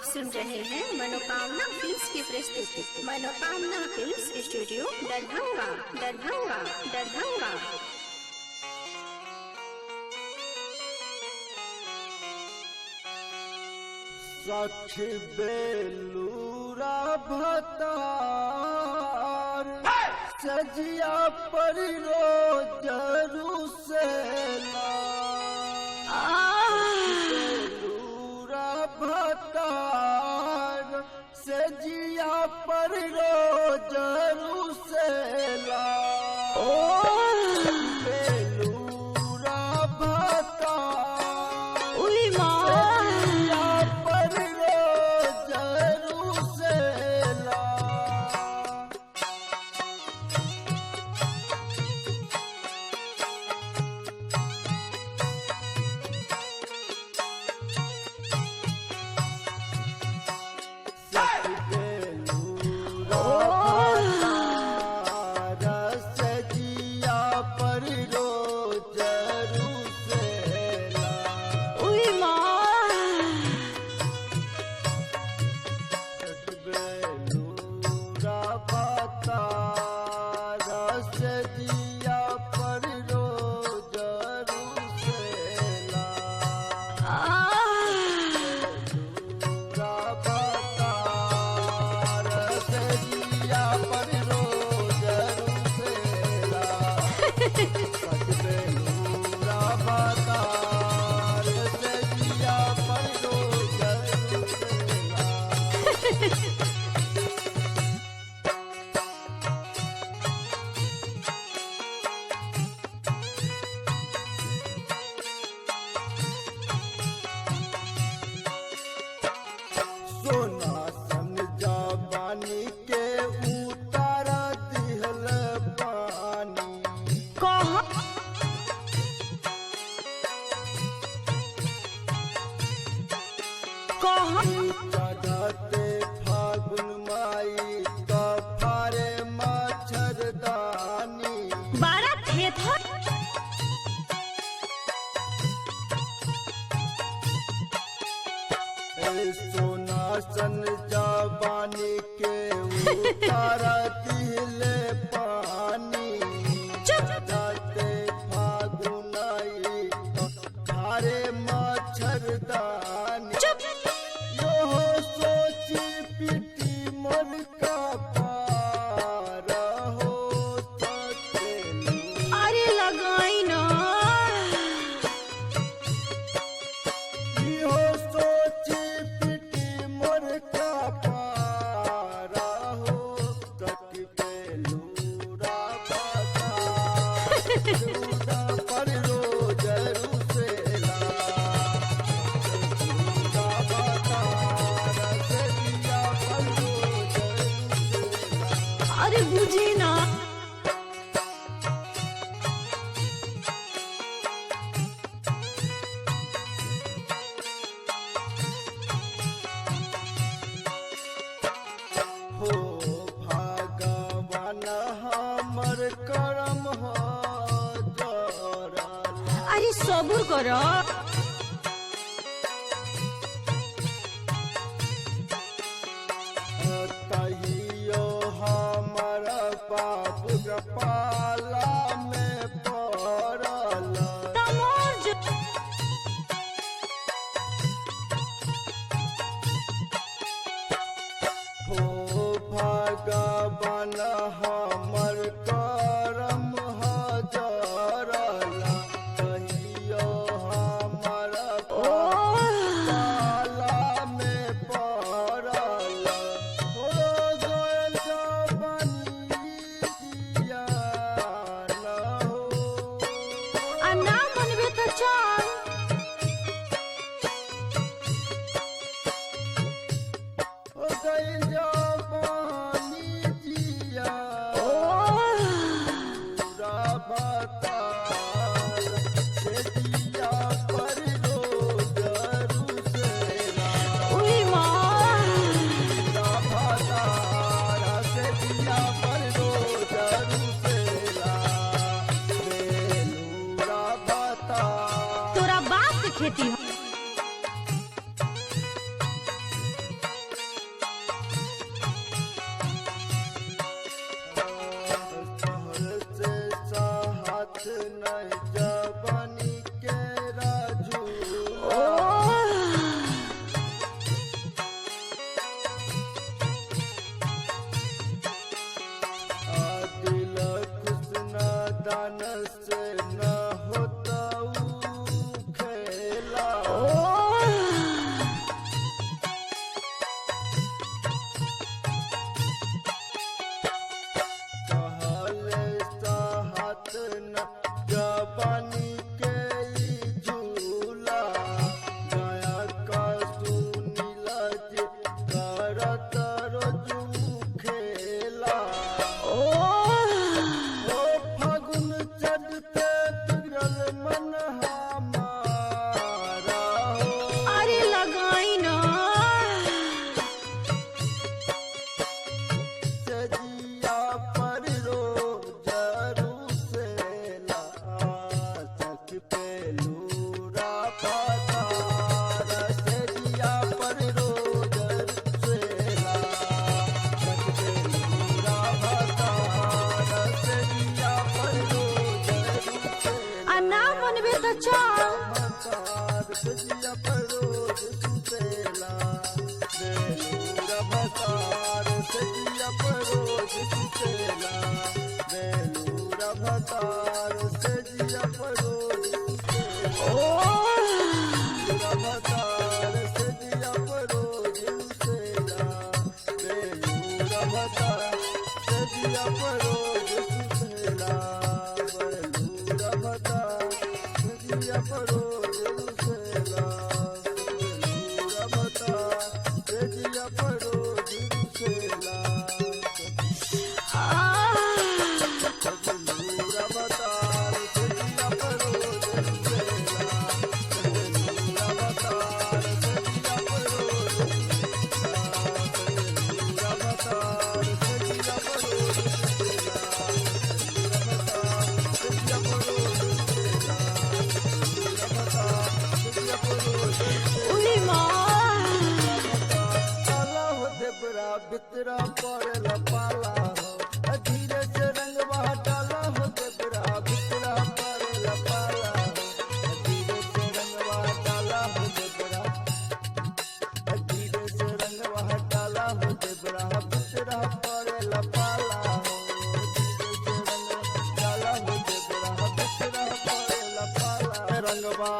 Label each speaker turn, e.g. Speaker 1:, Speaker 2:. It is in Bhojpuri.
Speaker 1: सुन रहे हैं मनोकामना फिल्म्स की प्रस्तुति। मनोकामना फिल्म्स स्टूडियो दरभंगा दरभंगा दरभंगा।
Speaker 2: सख बेलूरा भतार सजिया पर रोजरू से बेलूरा भतार सजिया पर रोजरू से बेलूरा भतार सजिया पर रोजरू से चढ़ते फागुन माई कफारे मच्छरदानी
Speaker 1: बारा थे
Speaker 2: सोना सन जवानी के उतारा दिले पानी चढ़ते फागुन आई कफारे मच्छरदानी सोची पिटी मन का पार हो
Speaker 1: अरे लगाई ना
Speaker 2: यो सोची पिटी मन का पार हो तक पे लूरा बता पर रोज रुसेला
Speaker 1: अरे बुझी ना
Speaker 2: हो भगवान हमर करम हो जरल
Speaker 1: अरे सबूर करो
Speaker 2: तहियो हमर पाप पाला में पड़ल हो भगवान हमर करम हजरल तहियो हमर पाला में पड़ल हो गइल जवानी जियान हो
Speaker 1: ना मनबे तो चल
Speaker 2: हो गइल जवानी जिया पूरा बताल से दिया पर रोज रुसेला
Speaker 1: उई माँ
Speaker 2: पूरा बताल से दिया पर रोज रुसेला बेलूरा बताल
Speaker 1: तोरा बाप के खेती
Speaker 2: नहीं जवानी के राजू दिल खुश न दान से न होता खेला कहले साहत न जवानी के ई झूला गया का सुनीला जी करत रोजू खेला ओ फागुन चढ़ते बिगड़ल मन हमारा हो
Speaker 1: अरे लगाई ना
Speaker 2: सजिया पर रोज रूसेला सच पे लूरा पतार सजिया पर रोज रूसेला सच पे लूरा पतार सजिया पर रोज रूसेला
Speaker 1: अन्ना मनबे तो चल
Speaker 2: मतार सजिया पर रोज रूसेला बेलूरा भतार सजिया पर रोज रूसेला बेलूरा भतार सजिया पर रोज रूसेला भतार सजिया पर रोज रूसेला बेलूरा भतार सजिया पर रोज रूसेला बेलूरा भतार सजिया पर रोज रूसेला बेलूरा भतार सजिया पर रोज रूसेला बेलूरा भतार सजिया पर रोज रूसेला बेलूरा भतार सजिया पर रोज रूसेला बेलूरा भतार सजिया पर रोज रूसेला बेलूरा भतार सजिया पर रोज रूसेला बेलूरा भतार सजिया पर रोज
Speaker 1: उली माँ
Speaker 2: पाला हो देबरा बितरा पड़ला पाला हो धीरे से रंगवा डाला हो देबरा बितरा पड़ला पाला हो धीरे से रंगवा डाला हो देबरा धीरे से रंगवा डाला हो देबरा बितरा पड़ला पाला हो धीरे से रंगवा डाला हो देबरा बितरा पड़ला पाला रंगवा